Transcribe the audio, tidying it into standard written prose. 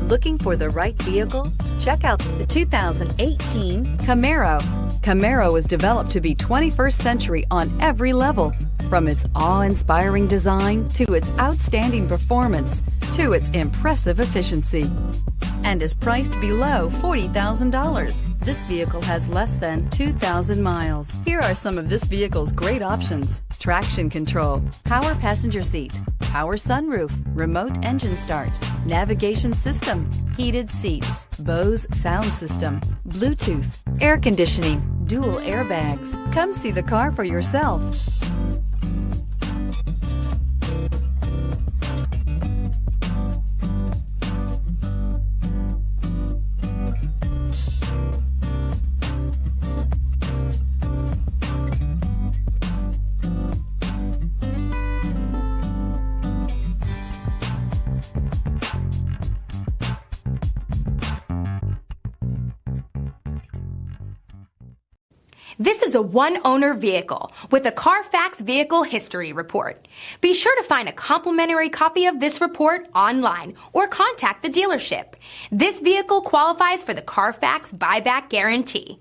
Looking for the right vehicle? Check out the 2018 Camaro. Camaro was developed to be 21st century on every level, from its awe-inspiring design to its outstanding performance to its impressive efficiency, and is priced below $40,000. This vehicle has less than 2,000 miles. Here are some of this vehicle's great options: traction control, power passenger seat, power sunroof, remote engine start, navigation system, heated seats, Bose sound system, Bluetooth, air conditioning, dual airbags. Come see the car for yourself. This is a one-owner vehicle with a Carfax Vehicle History Report. Be sure to find a complimentary copy of this report online or contact the dealership. This vehicle qualifies for the Carfax Buyback Guarantee.